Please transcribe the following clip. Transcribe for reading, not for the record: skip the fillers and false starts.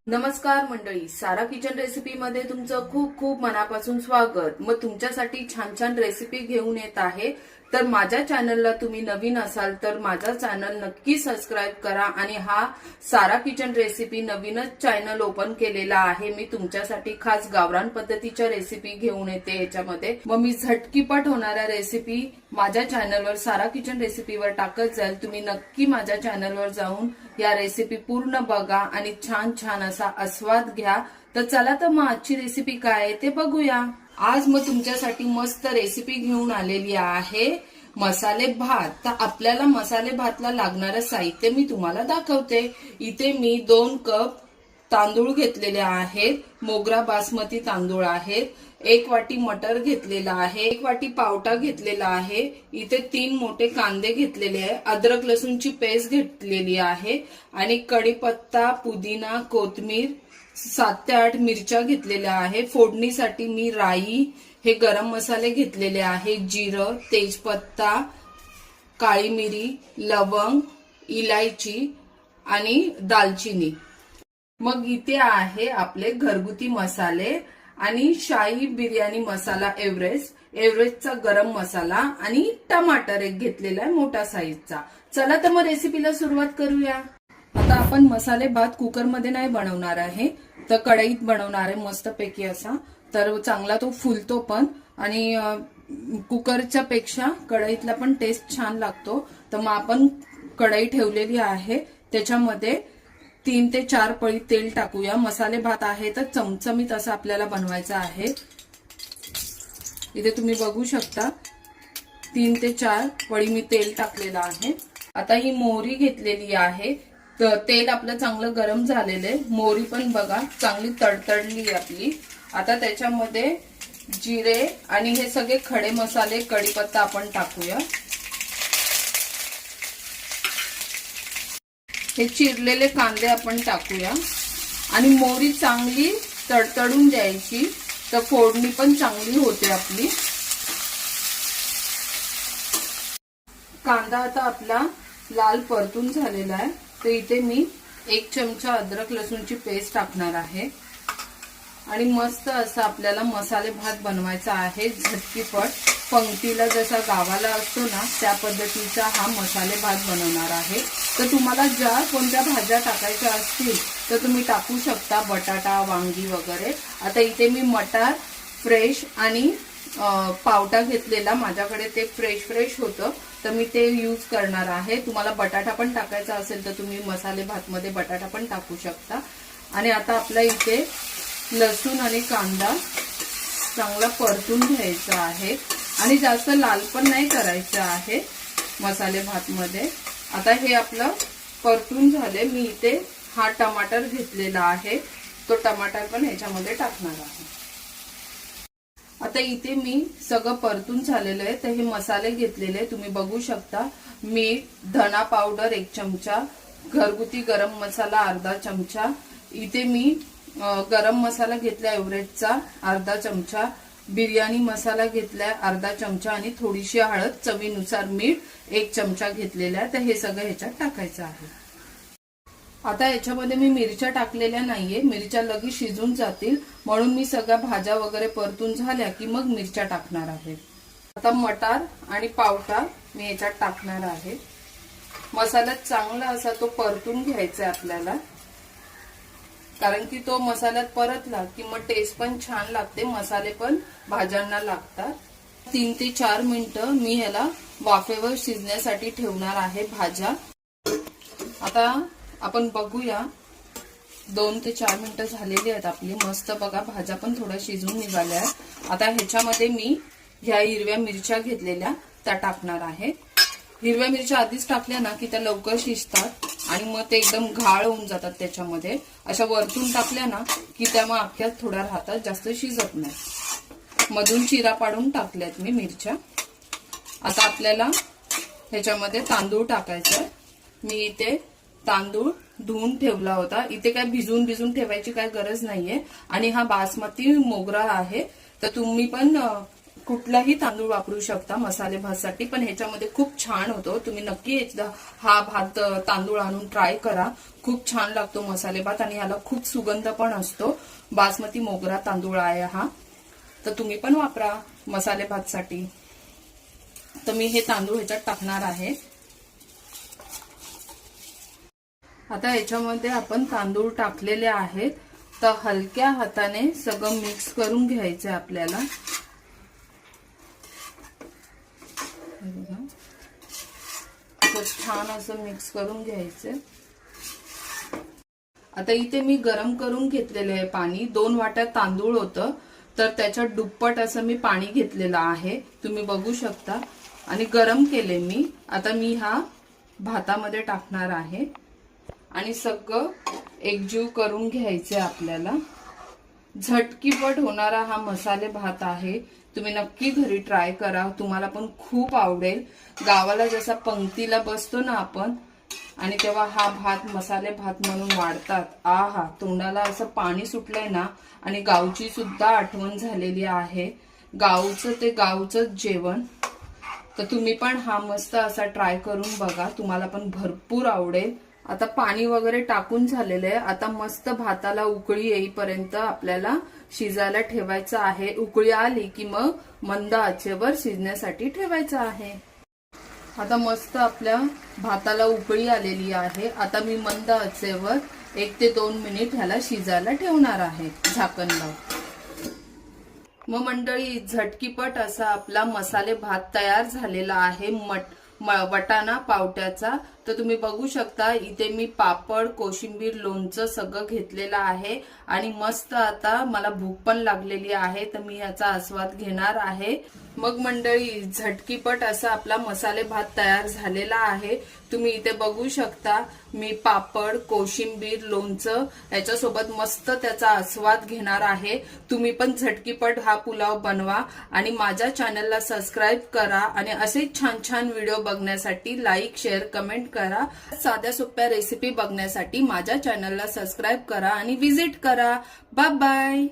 नमस्कार मंडळी, सारा kitchen recipe मध्ये तुमचं खूप खूप मनापासून स्वागत। मग तुमच्यासाठी छान छान रेसिपी घेऊन येत आहे। तर माझ्या चॅनलला तुम्ही नवीन असाल तर माझा चॅनल नक्की सबस्क्राइब करा आणि हा सारा किचन रेसिपी नवीनच चॅनल ओपन केलेला आहे। मी तुमच्यासाठी खास गावरान पद्धतीच्या रेसिपी घेऊन येते याच्यामध्ये। मग मी झटकीपट होणाऱ्या रेसिपी माझ्या चॅनलवर सारा किचन रेसिपीवर टाकत जाईल। तुम्ही नक्की माझ्या चॅनलवर जाऊन या रेसिपी पूर्ण बघा आणि छान छान असा आस्वाद घ्या। तर चला तर मग आजची रेसिपी काय आहे ते बघूया। आज मग तुमच्यासाठी मस्त रेसिपी घेऊन आलेली आहे मसाले भात। तर आपल्याला मसाले भातला लागणारे साहित्य मी तुम्हाला दाखवते। इथे मी 2 कप तांदूळ घेतलेले आहेत, मोगरा बासमती तांदूळ आहेत। 1 वाटी मटर घेतलेला आहे, 1 वाटी पावटा घेतलेला आहे। इथे 3 मोठे कांदे घेतलेले आहे, अद्रक लसूणची पेस्ट घेतलेली आहे आणि कढीपत्ता, पुदिना, कोथिंबीर, 7 ते 8 मिरच्या घेतलेल्या आहे। फोडणीसाठी मी राई, हे गरम मसाले घेतलेले आहे, जिरं, तेजपत्ता, काळी मिरी, लवंग, इलायची आणि दालचिनी। मग इथे आहे आपले घरगुती मसाले आणि शाही बिर्याणी मसाला एव्हरेस्टचा गरम मसाला आणि टमाटर एक घेतलेला आहे मोठा साईजचा। चला तर मग रेसिपीला सुरुवात करूया। आता आपण मसाले भात कुकरमध्ये नाही बनवणार आहे, तर कढईत बनवणार आहे मस्तपैकी असा। तर चांगला तो फुलतो पण आणि कुकरच्या पेक्षा कढईतला पण टेस्ट छान लागतो। तर मग आपण कढई ठेवलेली आहे, त्याच्यामध्ये 3 ते 4 पळी तेल टाकूया। मसाले भात आहे तर चमचमीत असा आपल्याला बनवायचा आहे। इथे तुम्ही बघू शकता 3 ते 4 पळी मी तेल टाकलेलं आहे। आता ही मोहरी घेतलेली आहे, तर तेल आपलं चांगलं गरम झालेलं आहे। मोहरी पण बघा चांगली तडतडली आपली। आता त्याच्यामध्ये जिरे आणि हे सगळे खडे मसाले, कढीपत्ता आपण टाकूया। हे चिरलेले कांदे आपण टाकूया आणि मोहरी चांगली तडतडून द्यायची, तर फोडणी पण चांगली होते आपली। कांदा आता आपला लाल परतून झालेला आहे, तर इथे मी 1 चमचा अद्रक लसूणची पेस्ट टाकणार आहे आणि मस्त असा आपल्याला मसाले भात बनवायचा आहे झटकीपट। पंक्तीला जसा गावाला असतो ना त्या पद्धतीचा हा मसाले भात बनवणार आहे। तर तुम्हाला ज्या कोणत्या भाज्या टाकायच्या असतील तर तुम्ही टाकू शकता, बटाटा, वांगी वगैरे। आता इथे मी मटार फ्रेश आणि पावटा घेतलेला, माझ्याकडे ते फ्रेश होतं तर मी ते यूज करणार आहे। तुम्हाला बटाटा पण टाकायचा असेल तर तुम्ही मसाले भात मध्ये बटाटा पण टाकू शकता। आणि आता आपल्या इथे लसूण आणि कांदा चांगला परतून घ्यायचा आहे आणि जास्त लाल पण नाही करायचं आहे मसाले भात मध्ये। आता हे आपलं परतून झाले, मी इथे हा टमाटर घेतलेला आहे, तो टमाटर पण ह्याच्यामध्ये टाकणार आहे। आता इथे मी सगळं परतून झालेलं आहे, तर हे मसाले घेतलेले तुम्ही बघू शकता। मीठ, धना पावडर 1 चमचा, घरगुती गरम मसाला अर्धा चमचा, इथे मी गरम मसाला घेतला एव्हरेस्टचा अर्धा चमचा, बिर्याणी मसाला घेतलाय अर्धा चमचा आणि थोडीशी हळद, चवीनुसार मीठ 1 चमचा घेतलेला आहे। तर हे सगळं ह्याच्यात टाकायचं आहे। आता याच्यामध्ये मी मिरच्या टाकलेल्या नाहीये, मिरच्या लगेच शिजून जातील, म्हणून मी सगळ्या भाज्या वगैरे परतून झाल्या की मग मिरच्या टाकणार आहे। आता मटार आणि पावटा मी याच्यात टाकणार आहे। मसाल्यात चांगला असा तो परतून घ्यायचा आहे आपल्याला, कारण की तो मसाल्यात परतला की मग टेस्ट पण छान लागते, मसाले पण भाज्यांना लागतात। 3 ते 4 मिनिटं मी ह्याला वाफेवर शिजण्यासाठी ठेवणार आहे भाज्या। आता आपण बघूया 2 ते 4 मिनिटं झालेली आहेत आपली, मस्त बघा भाज्या पण थोड्या शिजून निघाल्या आहेत। आता ह्याच्यामध्ये मी ह्या हिरव्या मिरच्या घेतलेल्या त्या टाकणार आहे। हिरव्या मिरच्या आधीच टाकल्या ना की त्या लवकर शिजतात आणि मग ते एकदम घाळ होऊन जातात त्याच्यामध्ये। अशा वरतून टाकल्या ना की त्या मग अख्ख्या थोड्या राहतात, जास्त शिजत नाही। मधून चिरा पाडून टाकल्यात मी मिरच्या। आता आपल्याला ह्याच्यामध्ये तांदूळ टाकायचा आहे। मी इथे तांदूळ धुवून ठेवला होता, इथे काय भिजून ठेवायची काय गरज नाहीये। आणि हा बासमती मोगरा आहे, तर तुम्ही पण कुठलाही तांदूळ वापरू शकता मसाले भातसाठी, पण ह्याच्यामध्ये खूप छान होतो. तुम्ही नक्की एकदा हा भात तांदूळ आणून ट्राय करा. खूप छान लागतो मसाले भात आणि ह्याला खूप सुगंध पण असतो. बासमती मोगरा तांदूळ आहे हा, तर तुम्ही पण वापरा मसाले भातसाठी. तर मी हे तांदूळ ह्याच्यात टाकणार आहे. आता ह्याच्यामध्ये आपण तांदूळ टाकलेले आहेत, तर हलक्या हाताने सगळं मिक्स करून घ्यायचं आपल्याला. खूप छान असं मिक्स करून घ्यायचं. आता इथे मी गरम करून घेतलेले आहे पाणी. 2 वाट्या तांदूळ होतं, तर त्याच्या दुप्पट असं मी पाणी घेतलेलं आहे, तुम्ही बघू शकता. आणि गरम केले मी. आता मी हा भातामध्ये टाकणार आहे आणि सगळं एकजीव करून घ्यायचे आपल्याला. झटकीपट होणारा हा मसाले भात आहे. तुम्ही नक्की घरी ट्राय करा, तुम्हाला पण खूप आवडेल. गावाला जसा पंक्तीला बसतो ना आपण, आणि तेव्हा हा भात मसाले भात म्हणून वाढतात. आहा, तोंडाला असं पाणी सुटलंय ना. आणि गावची सुद्धा आठवण झालेली आहे. गावचं जेवण. तर तुम्ही पण हा मस्त असा ट्राय करून बघा, तुम्हाला पण भरपूर आवडेल. आता पाणी वगैरे टाकून झालेलं आहे. आता मस्त भाताला उकळी येईपर्यंत आपल्याला शिजायला ठेवायचं आहे. उकळी आली की मग मंद आचेवर शिजण्यासाठी ठेवायचं आहे. आता मस्त आपल्या भाताला उकळी आलेली आहे. आता मी मंद आचेवर 1 ते 2 मिनिट ह्याला शिजायला ठेवणार आहे झाकण लावून. मग मंडळी, झटकीपट असा आपला मसाले भात तयार झालेला आहे वटाणा पावट्याचा. तर तुम्ही बघू शकता इथे मी पापड, कोशिंबीर, लोणचं सगळं घेतलेलं आहे. आणि मस्त आता मला भूक पण लागलेली आहे, तर मी याचा आस्वाद घेणार आहे. मग मंडळी, झटकीपट असा आपला मसाले भात तयार झालेला आहे. तुम्ही इथे बघू शकता मी पापड, कोशिंबीर, लोणचं याच्यासोबत मस्त त्याचा आस्वाद घेणार आहे. तुम्ही पण झटकीपट हा पुलाव बनवा आणि माझ्या चॅनलला सबस्क्राईब करा. आणि असे छान छान व्हिडिओ बघण्यासाठी लाईक, शेअर, कमेंट करा. साध्या सोप्या रेसिपी बघण्यासाठी माझ्या चॅनलला सबस्क्राईब करा आणि व्हिजिट करा. Bye bye.